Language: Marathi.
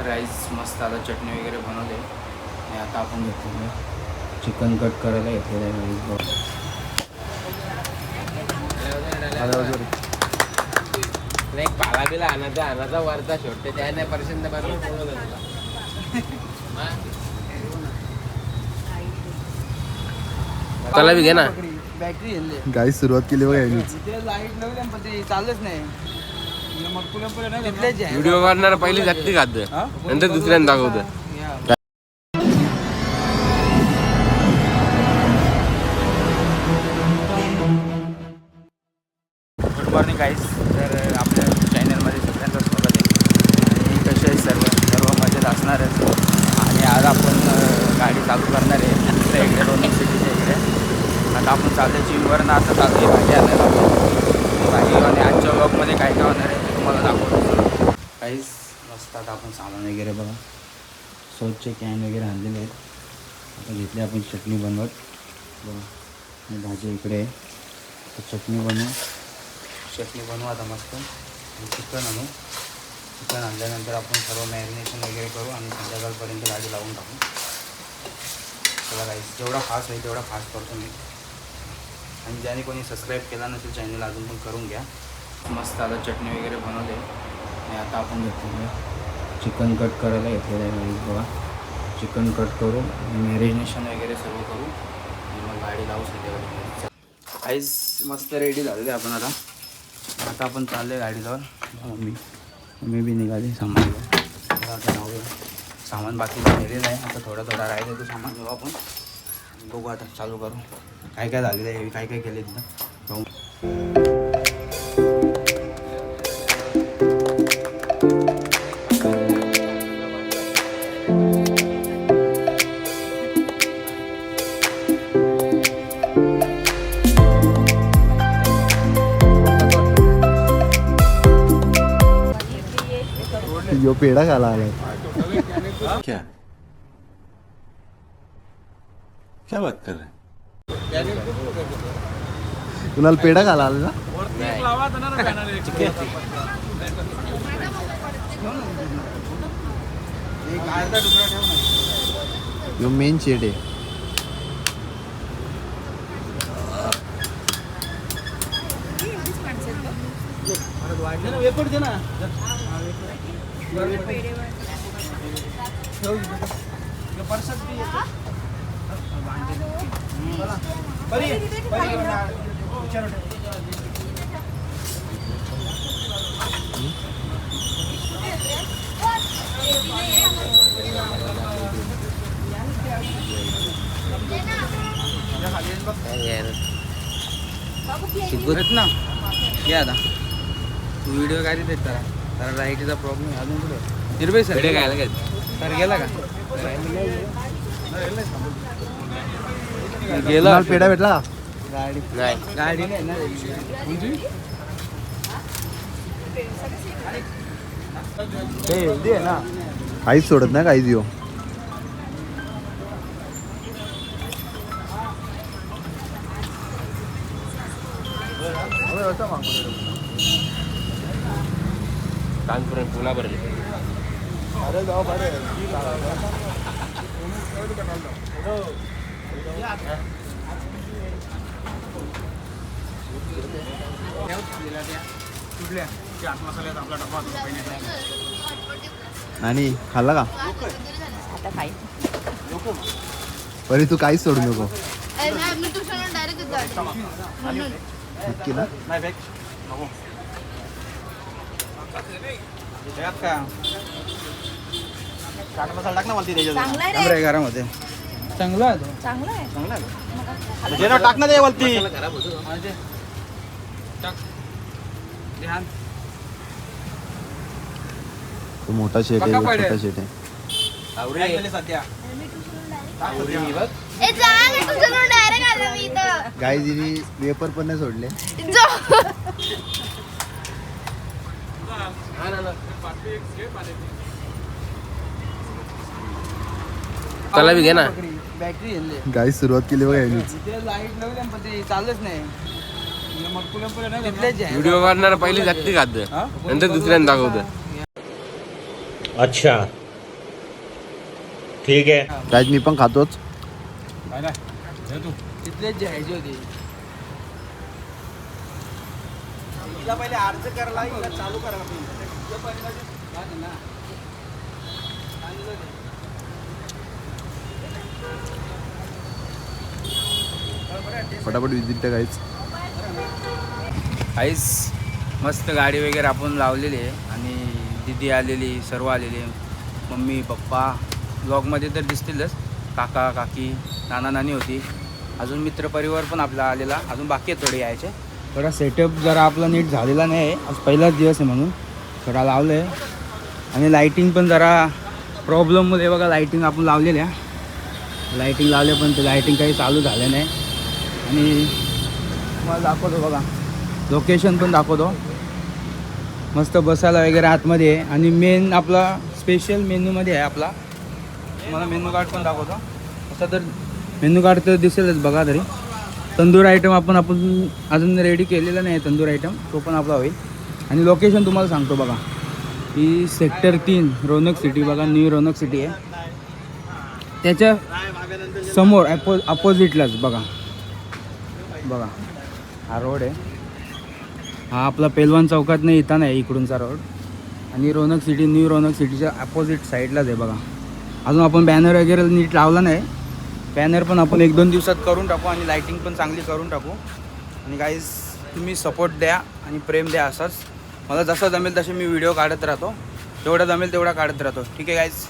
राईस मस्त आता चटणी वगैरे बनवले आणि आता आपण घेतो चिकन कट करायला घेतलेलं आहे नाही पाला बिला आणाचा वरचा शेवटे त्या नाही पर्सेंट त्याला बी घे ना. बॅटरी गाईस सुरुवात केली बघा यांनी. लाईट नव्हती पण ते चाललंच नाही. व्हिडिओ करणार पहिली जागती खात नंतर दुसऱ्यांदा दाखवतं. गुड मॉर्निंग गाईस. तर आपल्या चॅनलमध्ये सगळ्यांचं स्वागत आहे आणि कसे आहे सर्व मजेत असणारच. आणि आज आपण गाडी चालू करणार आहे दुसऱ्या इकडे रोनिंग सिटीच्या इकडे. आता आपण चालू आहे चीनवरनं आता चालू आहे भाजी आणायला भाजी. आणि आजच्या व्लॉगमध्ये काय काय होणार आहे ते तुम्हाला दाखवतो. काहीच मस्त आता आपण सामान वगैरे बघा सोचचे कॅन वगैरे आणलेले आहेत. आता घेतले आपण चटणी बनवत बघा आणि भाजी इकडे आहे. तर चटणी बनवू आता मस्त. आणि चिकन आणल्यानंतर आपण सर्व मॅरिनेशन वगैरे करू आणि संध्याकाळपर्यंत गाडी लावून टाकू. चला गाईस, जेवढा फास्ट होईल तेवढा फास्ट करतो मी. आणि ज्याने कोणी सबस्क्राईब केला नसेल चॅनल अजून पण करून घ्या. मस्त आता चटणी वगैरे बनवले आणि आता आपण घेतो चिकन कट करायला घेतलेलं आहे गाईस बघा. चिकन कट करू आणि मॅरिनेशन वगैरे सर्व करू आणि मग गाडी लावू संध्याकाळी. गाईस मस्त रेडी झालेले आपण आता आपण चालले गाडीजवळ. मम्मी बी निघाली सामान आता जाऊया. सामान बाकीचं नेलेलं आहे. आता थोडा राहिलं तो सामान घेऊ आपण. बघू आता चालू करू काय काय झालेलं आहे काय काय केले तिथं पाहू. यो पेढा खायला आलाय. क्या बात कर रहे हैं? कुणाला पेढा खायला आला ना. यो मेन शेड आहे. ना घ्या आता तू व्हिडिओ काढत आहेत जरा लाईटीचा प्रॉब्लेम आहे अजून कुठे निर्भय सर सर गेला का गेला पेढा भेटला गाडी नाही ना दे ना काहीच सोडत नाही काहीच यो. कानपुर पुला भरले. आणि खाल्ला का परी तू काहीच सोडू नको नक्की ना. चाट मसाला टाक ना मला त्याच्यात घरामध्ये चांगला आहे तो चांगला आहे. टाक ना ते वरती तो मोठा शेट आहे छोटा शेट आहे. गाईज हिने वेपर पण नाही सोडले. त्याला बी घे ना. बॅटरी गाईज सुरुवात केली बघा यांनी. लाईट नव्हती पण ते चाललंच नाही. व्हिडिओ करणार पहिली जागती खात नंतर दुसऱ्यांदा दाखवतं. अच्छा ठीक है काहीच मी पण खातोच. तिथलेच घ्यायची होती. हिला पहिले अर्ज करायला हिला चालू करा फटाफट विजिट द्या काहीच. काहीच मस्त गाडी वगैरे आपण लावलेली आहे आणि दिदी आलेली, सर्व आलेली, मम्मी पप्पा ब्लॉगमध्ये तर दिसतीलच, काका काकी नाना नानी होती, अजून मित्रपरिवार पण आपला आलेला, अजून बाकी आहे थोडे यायचे. थोडा सेटअप जरा आपला नीट झालेला नाही आहे, आज पहिलाच दिवस आहे म्हणून थोडा लावलं आहे. आणि लाईटिंग पण जरा प्रॉब्लेममुळे बघा लाईटिंग आपण लावलेल्या, लाईटिंग लावले पण ते लाईटिंग काही चालू झालं नाही. आणि तुम्हाला दाखवतो बघा, लोकेशन पण दाखवतो, मस्त बसायला वगैरे आतमध्ये आहे. आणि मेन आपला स्पेशल मेन्यूमध्ये आहे आपला, तुम्हाला मेन्यू कार्ड पण दाखवतो. असं तर मेन्यू कार्ड तर दिसेलच बघा. तरी तंदूर आयटम आपण अजून रेडी केलेला नाही आहे, तंदूर आयटम तो पण आपला होईल. आणि लोकेशन तुम्हाला सांगतो बघा, ही सेक्टर 3 रोनक सिटी बघा, न्यू रोनक सिटी आहे. त्याच्या समोर अपोजिटलाच बघा बघा हा रोड आहे, हा आपला पेलवान चौकात नाही येता नाही इकडूनचा रोड. आणि रोनक सिटी, न्यू रोनक सिटीच्या अपोजिट साईडलाच आहे बघा. अजून आपण बॅनर वगैरे नीट लावला नाही, बॅनर पण आपण 1-2 दिवसात करून टाकू आणि लाईटिंग पण चांगली करून टाकू. आणि गाईज तुम्ही सपोर्ट द्या आणि प्रेम द्या असंच. मला जसं जमेल तसे मी व्हिडिओ काढत राहतो, जेवढा जमेल तेवढा काढत राहतो. ठीक आहे गाईज.